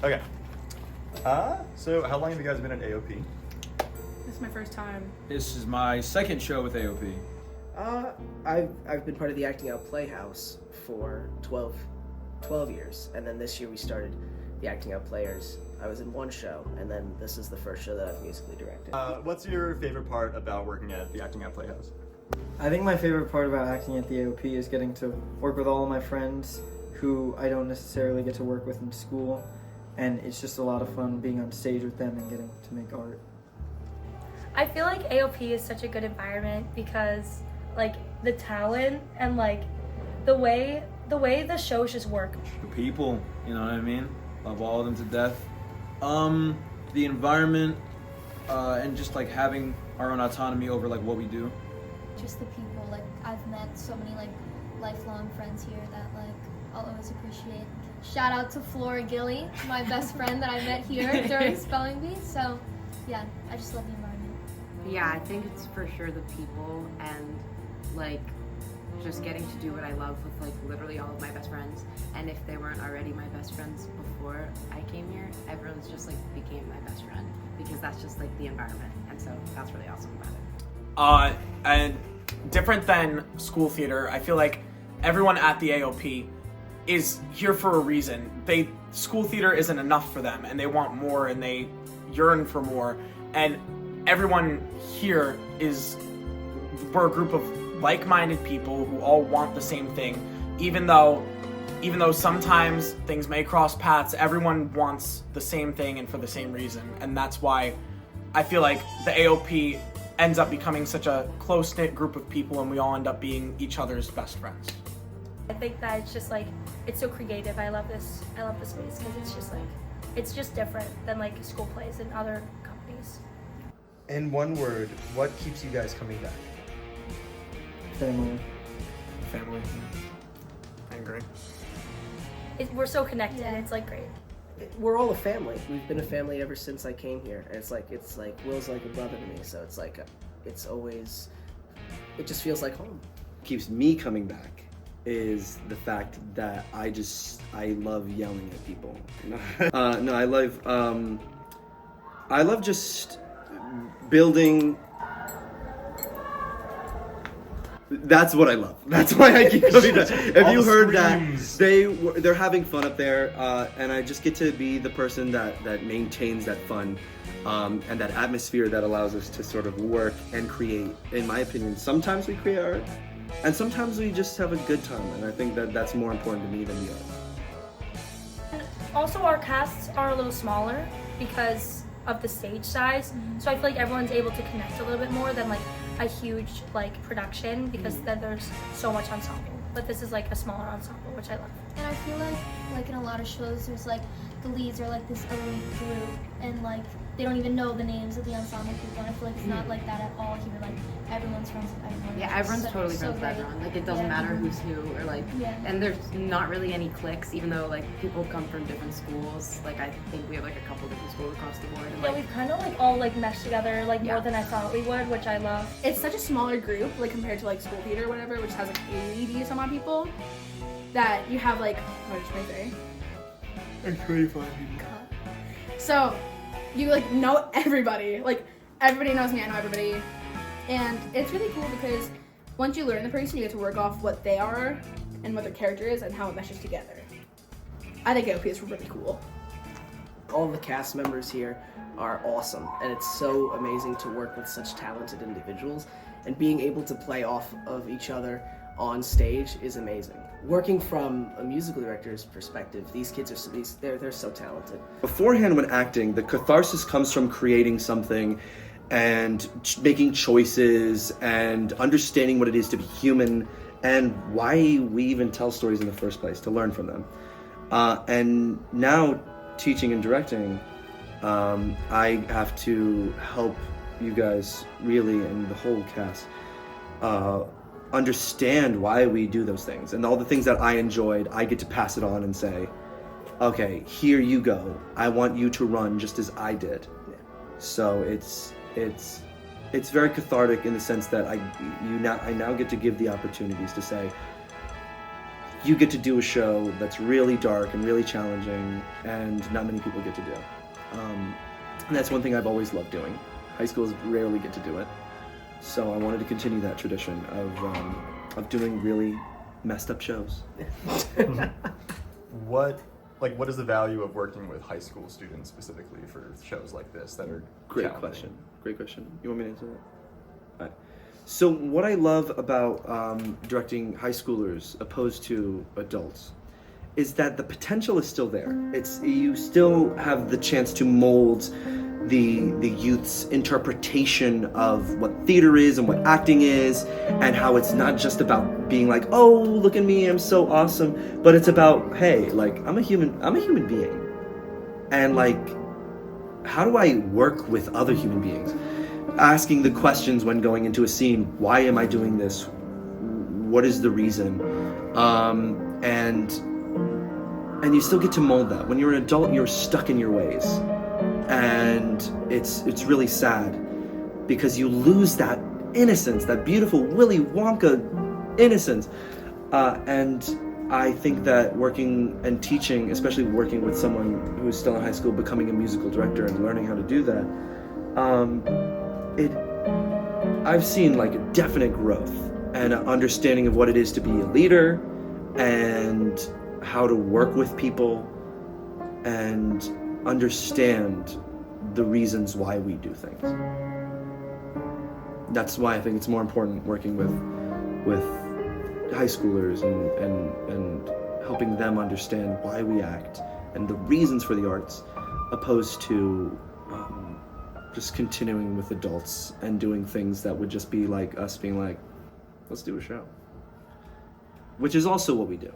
Okay. So how long have you guys been at AOP? This is my first time. This is my second show with AOP. I've been part of the Acting Out Playhouse for 12 years, and then this year we started the Acting Out Players. I was in one show, and then this is the first show that I've musically directed. What's your favorite part about working at the Acting Out Playhouse? I think my favorite part about acting at the AOP is getting to work with all of my friends who I don't necessarily get to work with in school, and it's just a lot of fun being on stage with them and getting to make art. I feel like AOP is such a good environment because like the talent and like the way the shows just work. The people, you know what I mean? Love all of them to death. The environment, and just like having our own autonomy over like what we do. Just the people, like I've met so many like lifelong friends here that like I'll always appreciate. Shout out to Flora Gilly, my best friend that I met here during spelling bee. So yeah, I just love the environment. Yeah, I think it's for sure the people and like just getting to do what I love with like literally all of my best friends. And if they weren't already my best friends before I came here, everyone's just like became my best friend because that's just like the environment. And so that's really awesome about it. And different than school theater, I feel like everyone at the AOP is here for a reason. School theater isn't enough for them, and they want more, and they yearn for more. And everyone here we're a group of like-minded people who all want the same thing. Even though sometimes things may cross paths, everyone wants the same thing and for the same reason. And that's why I feel like the AOP ends up becoming such a close-knit group of people, and we all end up being each other's best friends. I think that it's just like it's so creative. I love this space because it's just different than like school plays and other companies. In one word, what keeps you guys coming back? Family. Family. I agree. We're so connected. Yeah. It's like great. We're all a family. We've been a family ever since I came here. And it's like Will's like a brother to me. So it's like it just feels like home. Keeps me coming back is the fact that I love yelling at people. No, I love just building. That's what I love. That's why I keep coming back. Have you heard that they're having fun up there, and I just get to be the person that maintains that fun, and that atmosphere that allows us to sort of work and create. In my opinion, sometimes we create art, and sometimes we just have a good time, and I think that that's more important to me than the art. And also, our casts are a little smaller because of the stage size, so I feel like everyone's able to connect a little bit more than like a huge like production because then there's so much ensemble. But this is like a smaller ensemble, which I love. And I feel like in a lot of shows there's like the leads are like this elite group and like they don't even know the names of the ensemble people, and I feel like it's not like that at all here. Like everyone's friends with everyone. Yeah, everyone's totally friends with great. everyone. Like it doesn't matter who's who or like, and there's not really any cliques, even though like people come from different schools. Like I think we have like a couple different schools across the board. And, yeah, we've kind of like all like meshed together like more than I thought we would, which I love. It's such a smaller group like compared to like school theater or whatever, which has like 80 some odd people, that you have like what did I say? Like 25 people. So you like know everybody. Like everybody knows me, I know everybody. And it's really cool because once you learn the person, you get to work off what they are and what their character is and how it meshes together. I think AOP is really cool. All the cast members here are awesome, and it's so amazing to work with such talented individuals, and being able to play off of each other on stage is amazing. Working from a musical director's perspective, these kids are they're so talented. Beforehand, when acting, the catharsis comes from creating something and making choices and understanding what it is to be human and why we even tell stories in the first place, to learn from them. And now, teaching and directing, I have to help you guys really, and the whole cast, understand why we do those things. And all the things that I enjoyed, I get to pass it on and say, okay, here you go. I want you to run just as I did. So it's very cathartic in the sense that I now get to give the opportunities to say, you get to do a show that's really dark and really challenging, and not many people get to do. And that's one thing I've always loved doing. High schools rarely get to do it, so I wanted to continue that tradition of doing really messed up shows. What is the value of working with high school students specifically for shows like this that are Great challenging? question. Great question. You want me to answer that? All right. So what I love about directing high schoolers opposed to adults is that the potential is still there. You still have the chance to mold the youth's interpretation of what theater is and what acting is, and how it's not just about being like, oh, look at me, I'm so awesome, but it's about, hey, like, I'm a human being, and like, how do I work with other human beings? Asking the questions when going into a scene: why am I doing this? What is the reason? And you still get to mold that. When you're an adult, you're stuck in your ways. And it's really sad because you lose that innocence, that beautiful Willy Wonka innocence. And I think that working and teaching, especially working with someone who's still in high school, becoming a musical director and learning how to do that, I've seen like a definite growth and an understanding of what it is to be a leader and how to work with people and understand the reasons why we do things. That's why I think it's more important working with high schoolers and helping them understand why we act and the reasons for the arts, opposed to just continuing with adults and doing things that would just be like us being like, let's do a show. Which is also what we do.